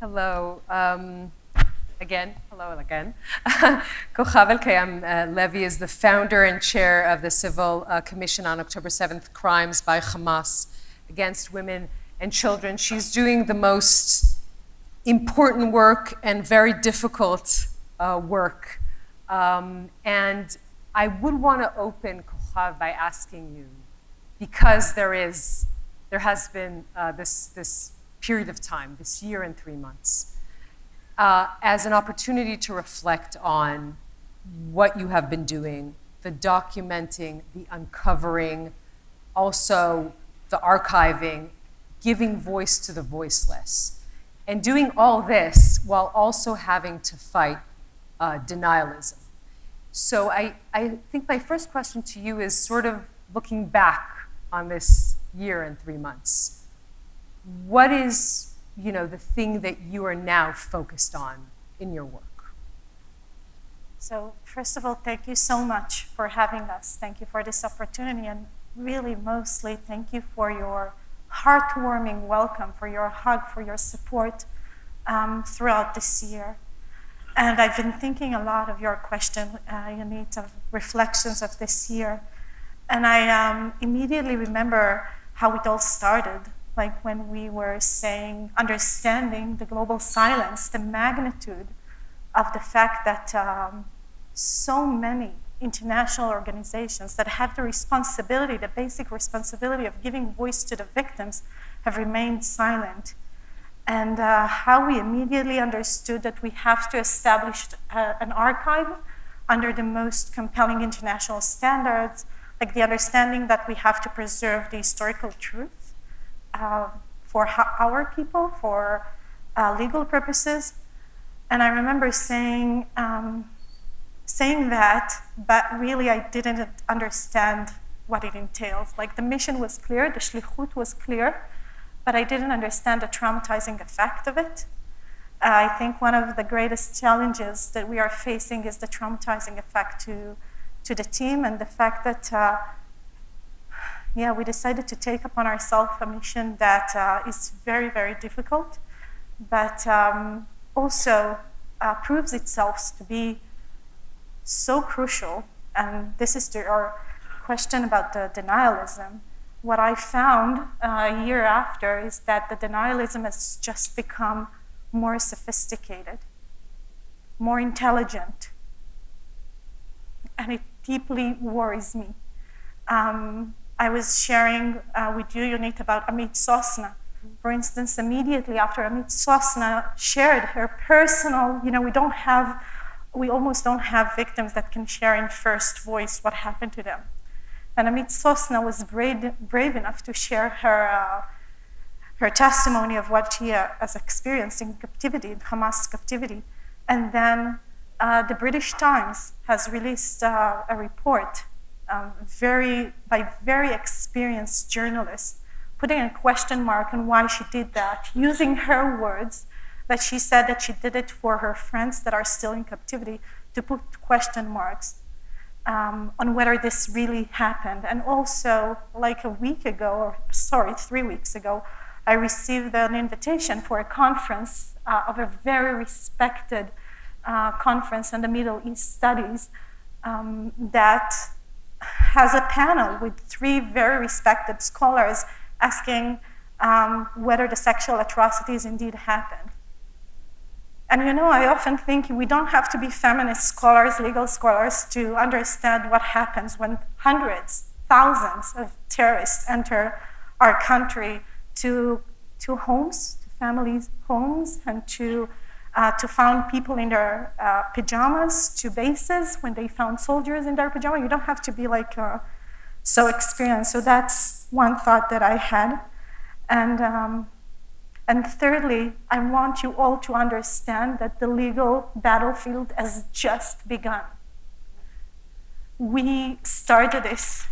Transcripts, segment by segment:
Hello. Hello again. Cochav Elkayam, Levy is the founder and chair of the Civil Commission on October 7th Crimes by Hamas against women and children. She's doing the most important work and very difficult work. And I would want to open, Cochav, by asking you, because there has been this period of time, this year and 3 months, as an opportunity to reflect on what you have been doing, the documenting, the uncovering, also the archiving, giving voice to the voiceless, and doing all this while also having to fight denialism. So I think my first question to you is sort of looking back on this year and 3 months. What is, the thing that you are now focused on in your work? So first of all, thank you so much for having us. Thank you for this opportunity, and really mostly thank you for your heartwarming welcome, for your hug, for your support throughout this year. And I've been thinking a lot of your question, Yonit, of reflections of this year. And I immediately remember how it all started, like when we were understanding the global silence, the magnitude of the fact that so many international organizations that have the responsibility, the basic responsibility of giving voice to the victims, have remained silent. And how we immediately understood that we have to establish an archive under the most compelling international standards, like the understanding that we have to preserve the historical truth for our people, for legal purposes. And I remember saying that, but really I didn't understand what it entails. Like the mission was clear, the shlichut was clear, but I didn't understand the traumatizing effect of it. I think one of the greatest challenges that we are facing is the traumatizing effect to the team, and the fact that we decided to take upon ourselves a mission that is very, very difficult, but also proves itself to be so crucial. And this is to our question about the denialism. What I found a year after is that the denialism has just become more sophisticated, more intelligent, and it deeply worries me. I was sharing with you, Yonit, about Amit Sosna. For instance, immediately after Amit Sosna shared her personal, we almost don't have victims that can share in first voice what happened to them. And Amit Sosna was brave enough to share her testimony of what she has experienced in captivity, in Hamas captivity. And then the British Times has released a report by very experienced journalists, putting a question mark on why she did that, using her words, that she said that she did it for her friends that are still in captivity, to put question marks on whether this really happened. And also, like 3 weeks ago, I received an invitation for a conference of a very respected conference on the Middle East studies that has a panel with 3 very respected scholars asking whether the sexual atrocities indeed happened. And I often think we don't have to be feminist scholars, legal scholars, to understand what happens when hundreds, thousands of terrorists enter our country to homes, to families' homes, and to found people in their pajamas, to bases when they found soldiers in their pajamas. You don't have to be so experienced. So that's one thought that I had. And thirdly, I want you all to understand that the legal battlefield has just begun. We started this.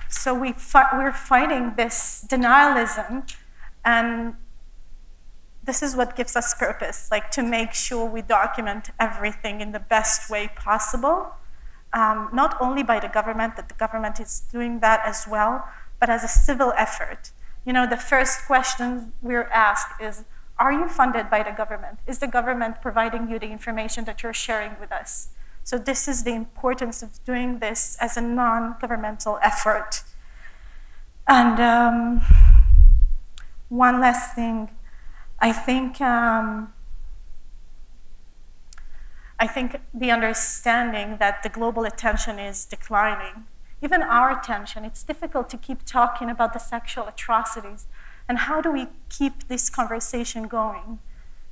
So we're fighting this denialism, and this is what gives us purpose, like to make sure we document everything in the best way possible, not only by the government, that the government is doing that as well, but as a civil effort the first question we're asked is, are you funded by the government? Is the government providing you the information that you're sharing with us? So this is the importance of doing this as a non-governmental effort. And one last thing, I think the understanding that the global attention is declining, even our attention, it's difficult to keep talking about the sexual atrocities. And how do we keep this conversation going?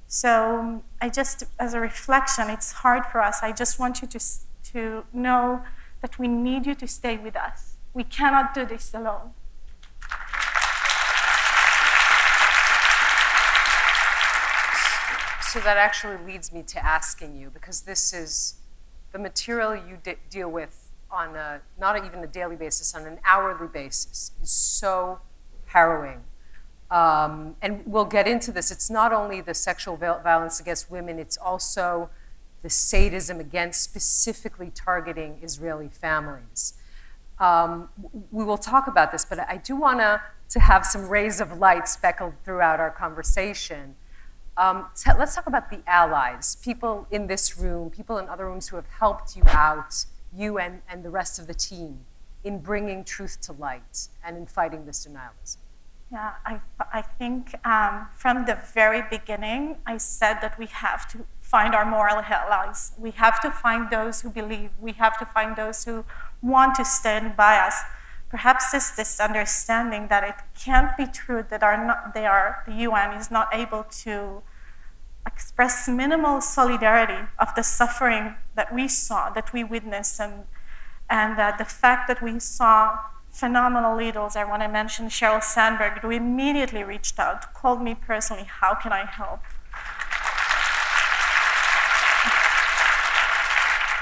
So as a reflection, it's hard for us. I just want you to know that we need you to stay with us. We cannot do this alone. So that actually leads me to asking you, because this is the material you deal with on not even a daily basis, on an hourly basis, is so harrowing. And we'll get into this. It's not only the sexual violence against women, it's also the sadism against specifically targeting Israeli families. We will talk about this, but I do want to have some rays of light speckled throughout our conversation. Let's talk about the allies, people in this room, people in other rooms who have helped you out, you and the rest of the team, in bringing truth to light and in fighting this denialism. Yeah, I think from the very beginning, I said that we have to find our moral allies. We have to find those who believe. We have to find those who want to stand by us. Perhaps it's this understanding that it can't be true that the UN is not able to express minimal solidarity of the suffering that we saw, that we witnessed, and the fact that we saw phenomenal leaders. I want to mention Sheryl Sandberg, who immediately reached out, called me personally, how can I help?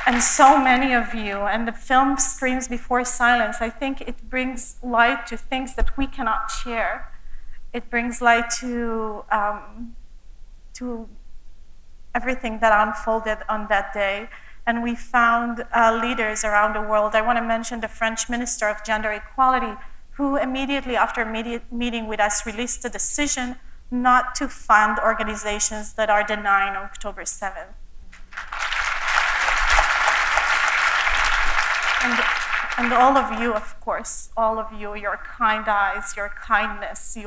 And so many of you, and the film Screams Before Silence, I think it brings light to things that we cannot share. It brings light to everything that unfolded on that day. And we found leaders around the world. I want to mention the French Minister of Gender Equality, who immediately after meeting with us released a decision not to fund organizations that are denying October 7th. And all of you, of course, all of you, your kind eyes, your kindness,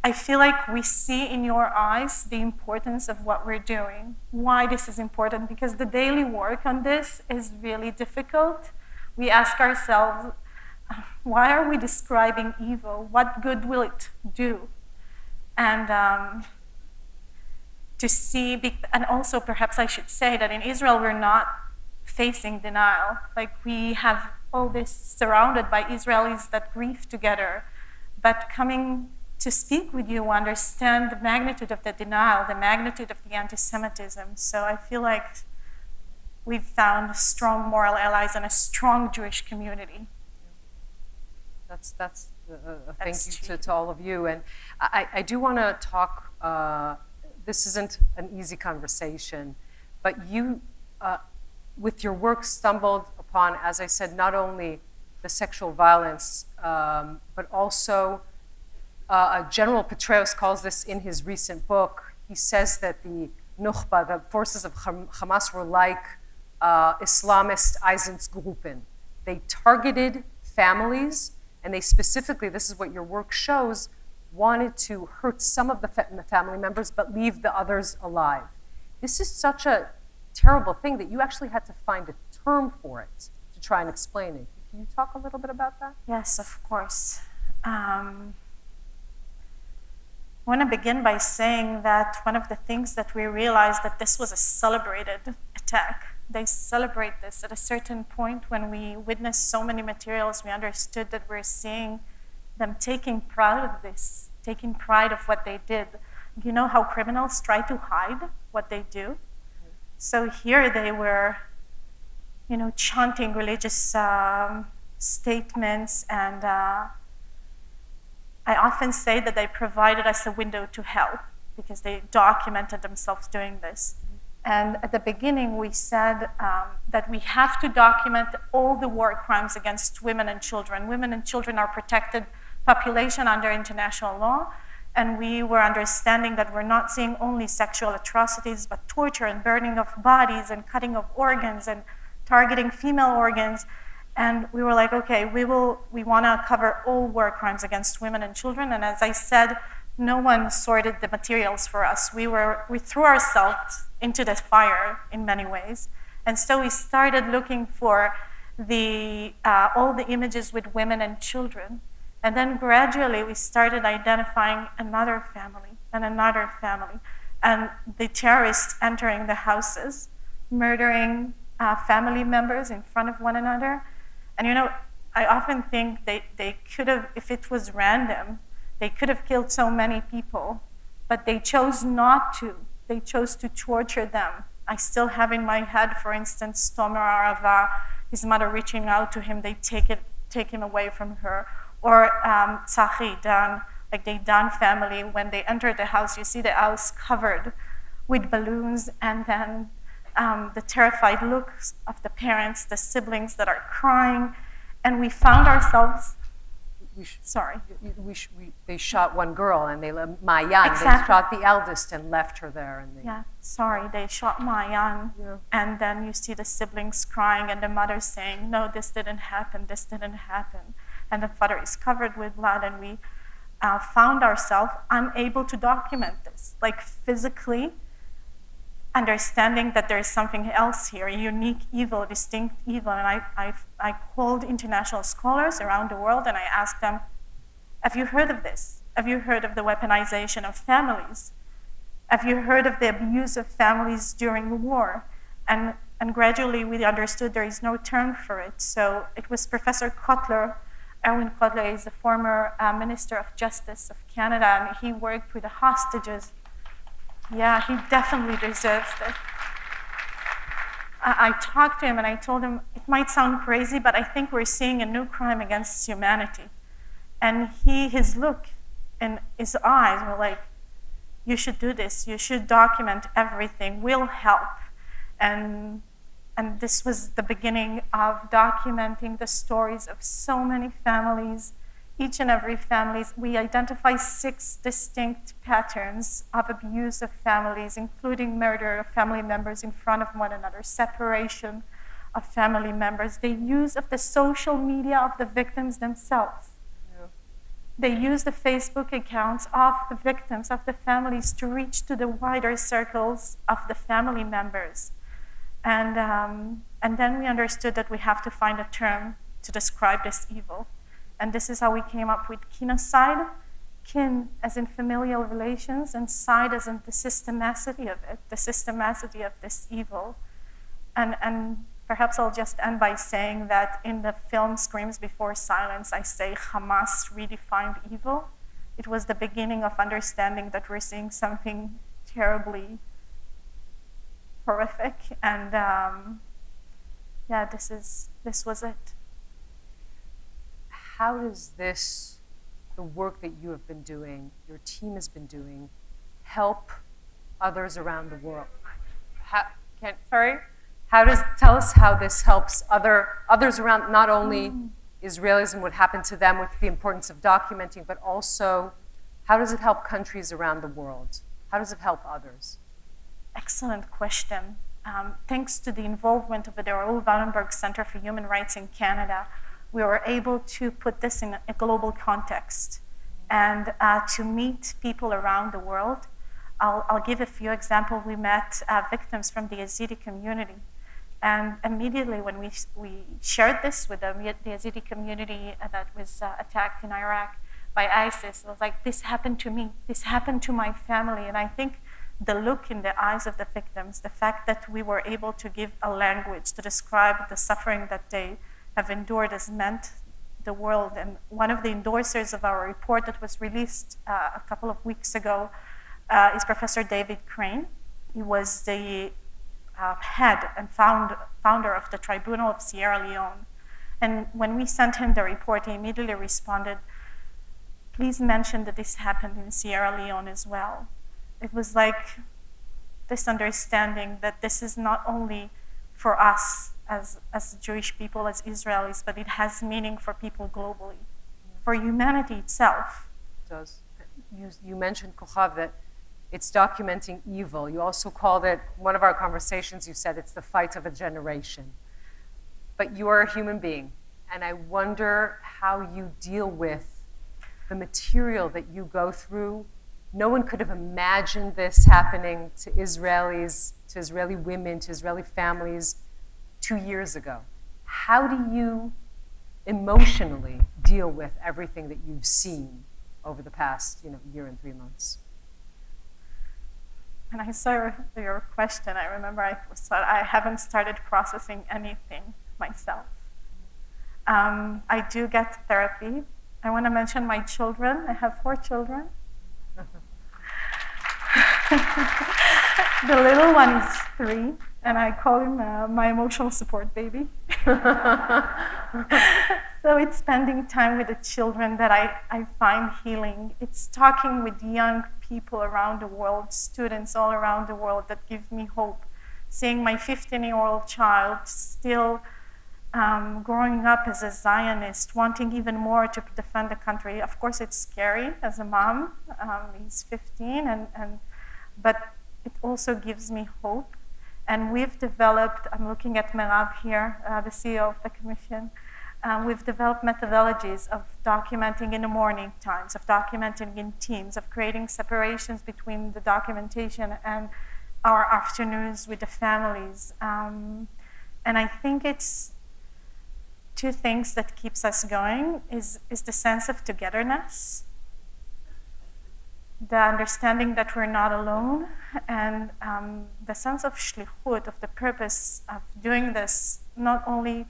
I feel like we see in your eyes the importance of what we're doing, why this is important, because the daily work on this is really difficult. We ask ourselves, why are we describing evil? What good will it do? And to see, and also perhaps I should say that in Israel we're not facing denial. Like we have all this surrounded by Israelis that grieve together, but coming to speak with you, understand the magnitude of the denial, the magnitude of the anti-Semitism. So I feel like we've found strong moral allies and a strong Jewish community. That's a thank you to all of you. And I do want to talk, this isn't an easy conversation, but you, with your work, stumbled upon, as I said, not only the sexual violence, but also General Petraeus calls this in his recent book. He says that the Nukhba, the forces of Hamas, were like Islamist Einsatzgruppen. They targeted families, and they specifically, this is what your work shows, wanted to hurt some of the family members but leave the others alive. This is such a terrible thing that you actually had to find a term for it to try and explain it. Can you talk a little bit about that? Yes, of course. I want to begin by saying that one of the things that we realized that this was a celebrated attack. They celebrate this at a certain point. When we witnessed so many materials, we understood that we're seeing them taking pride of this, taking pride of what they did. You know how criminals try to hide what they do? So here they were, chanting religious statements, and I often say that they provided us a window to hell because they documented themselves doing this. And at the beginning, we said that we have to document all the war crimes against women and children. Women and children are protected population under international law. And we were understanding that we're not seeing only sexual atrocities, but torture and burning of bodies and cutting of organs and targeting female organs. And we were like, okay, we want to cover all war crimes against women and children. And as I said, no one sorted the materials for us. We threw ourselves into the fire in many ways. And so we started looking for all the images with women and children. And then gradually we started identifying another family and another family. And the terrorists entering the houses, murdering family members in front of one another. And I often think they could have, if it was random, they could have killed so many people, but they chose not to. They chose to torture them. I still have in my head, for instance, Tomer Arava, his mother reaching out to him, they take him away from her. Or Tzachi, Dan, like the Dan family, when they enter the house, you see the house covered with balloons, and then the terrified looks of the parents, the siblings that are crying, and we found ourselves. They shot one girl, and Mayan. Exactly. They shot the eldest and left her there. They shot Mayan, and then you see the siblings crying, and the mother saying, "No, this didn't happen. This didn't happen." And the father is covered with blood, and we found ourselves unable to document this, like physically understanding that there is something else here, a unique evil, a distinct evil. And I called international scholars around the world, and I asked them, have you heard of this? Have you heard of the weaponization of families? Have you heard of the abuse of families during the war? And gradually we understood there is no term for it. So it was Professor Kotler. Erwin Kotler is the former Minister of Justice of Canada, and he worked with the hostages. Yeah, he definitely deserves it. I talked to him and I told him, it might sound crazy, but I think we're seeing a new crime against humanity. And his look in his eyes were like, you should do this, you should document everything, we'll help. And this was the beginning of documenting the stories of so many families. Each and every family, we identify 6 distinct patterns of abuse of families, including murder of family members in front of one another, separation of family members, the use of the social media of the victims themselves. Yeah. They use the Facebook accounts of the victims, of the families, to reach to the wider circles of the family members. And then we understood that we have to find a term to describe this evil. And this is how we came up with kinocide, kin as in familial relations, and side as in the systemacity of it, the systemacity of this evil. And perhaps I'll just end by saying that in the film Screams Before Silence, I say Hamas redefined evil. It was the beginning of understanding that we're seeing something terribly horrific. And this was it. How does the work that you have been doing, your team has been doing, help others around the world? Tell us how this helps others around, not only Israelis and what happened to them with the importance of documenting, but also how does it help countries around the world? How does it help others? Excellent question. Thanks to the involvement of the Raoul Wallenberg Center for Human Rights in Canada, we were able to put this in a global context and to meet people around the world. I'll give a few examples. We met victims from the Yazidi community. And immediately when we shared this with the Yazidi community that was attacked in Iraq by ISIS, it was like, this happened to me, this happened to my family. And I think the look in the eyes of the victims, the fact that we were able to give a language to describe the suffering that they have endured has meant the world. And one of the endorsers of our report that was released a couple of weeks ago is Professor David Crane. He was the head and founder of the Tribunal of Sierra Leone. And when we sent him the report, he immediately responded, please mention that this happened in Sierra Leone as well. It was like this understanding that this is not only for us as Jewish people, as Israelis, but it has meaning for people globally, for humanity itself. It does. You mentioned, Cochav, that it's documenting evil. You also called it, one of our conversations, you said it's the fight of a generation. But you are a human being, and I wonder how you deal with the material that you go through. No one could have imagined this happening to Israelis, to Israeli women, to Israeli families 2 years ago. How do you emotionally deal with everything that you've seen over the past, year and 3 months? When I saw your question, I remember I thought I haven't started processing anything myself. I do get therapy. I want to mention my children. I have 4 children. The little one is 3, and I call him my emotional support baby. So it's spending time with the children that I find healing. It's talking with young people around the world, students all around the world that give me hope. Seeing my 15-year-old child still growing up as a Zionist, wanting even more to defend the country. Of course, it's scary as a mom. He's 15, but it also gives me hope. And we've developed, I'm looking at Merav here, the CEO of the commission, we've developed methodologies of documenting in the morning times, of documenting in teams, of creating separations between the documentation and our afternoons with the families. And I think it's 2 things that keeps us going is the sense of togetherness, the understanding that we're not alone, and the sense of shlichut, of the purpose of doing this, not only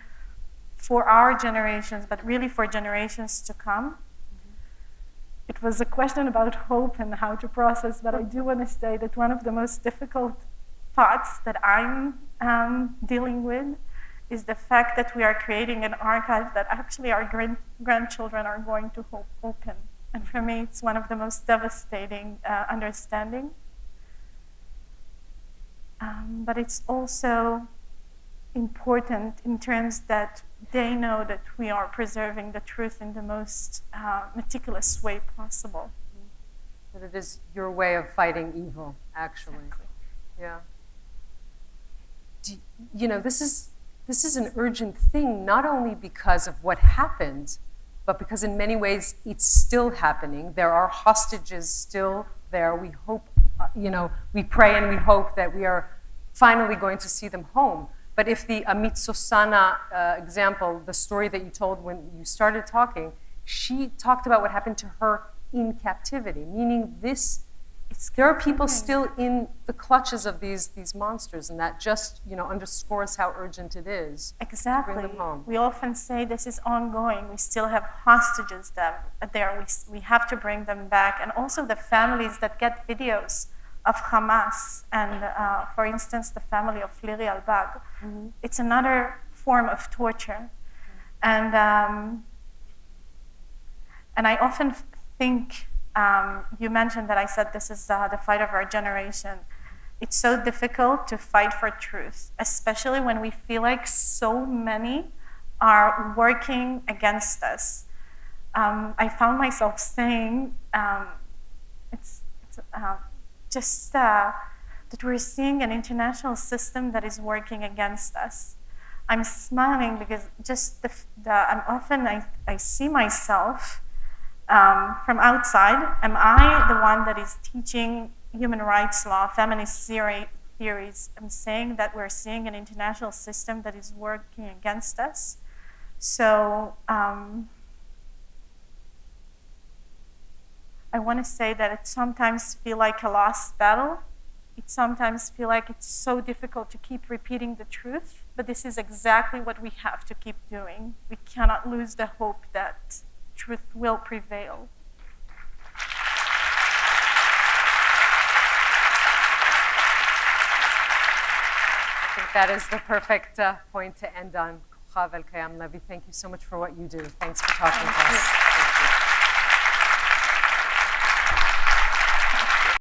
for our generations, but really for generations to come. Mm-hmm. It was a question about hope and how to process, but I do want to say that one of the most difficult thoughts that I'm dealing with is the fact that we are creating an archive that actually our grandchildren are going to open. And for me, it's one of the most devastating understanding. But it's also important in terms that they know that we are preserving the truth in the most meticulous way possible. That it is your way of fighting evil, actually. Exactly. Yeah. This is an urgent thing, not only because of what happened, but because in many ways it's still happening. There are hostages still there. We hope, we pray and we hope that we are finally going to see them home. But if the Amit Sosana example, the story that you told when you started talking, she talked about what happened to her in captivity, meaning there are people still in the clutches of these monsters, and that just underscores how urgent it is. Exactly. To bring them home. We often say this is ongoing. We still have hostages there. We have to bring them back, and also the families that get videos of Hamas, and for instance, the family of Liri al-Bag. Mm-hmm. It's another form of torture, and I often think. You mentioned that I said this is the fight of our generation. It's so difficult to fight for truth, especially when we feel like so many are working against us. I found myself saying, that we're seeing an international system that is working against us. I'm smiling because just I see myself from outside. Am I the one that is teaching human rights law, feminist theories? I'm saying that we're seeing an international system that is working against us. So I want to say that it sometimes feels like a lost battle. It sometimes feels like it's so difficult to keep repeating the truth, but this is exactly what we have to keep doing. We cannot lose the hope that truth will prevail. I think that is the perfect point to end on. Cochav, Elkayam, Levy, thank you so much for what you do. Thanks for talking to us.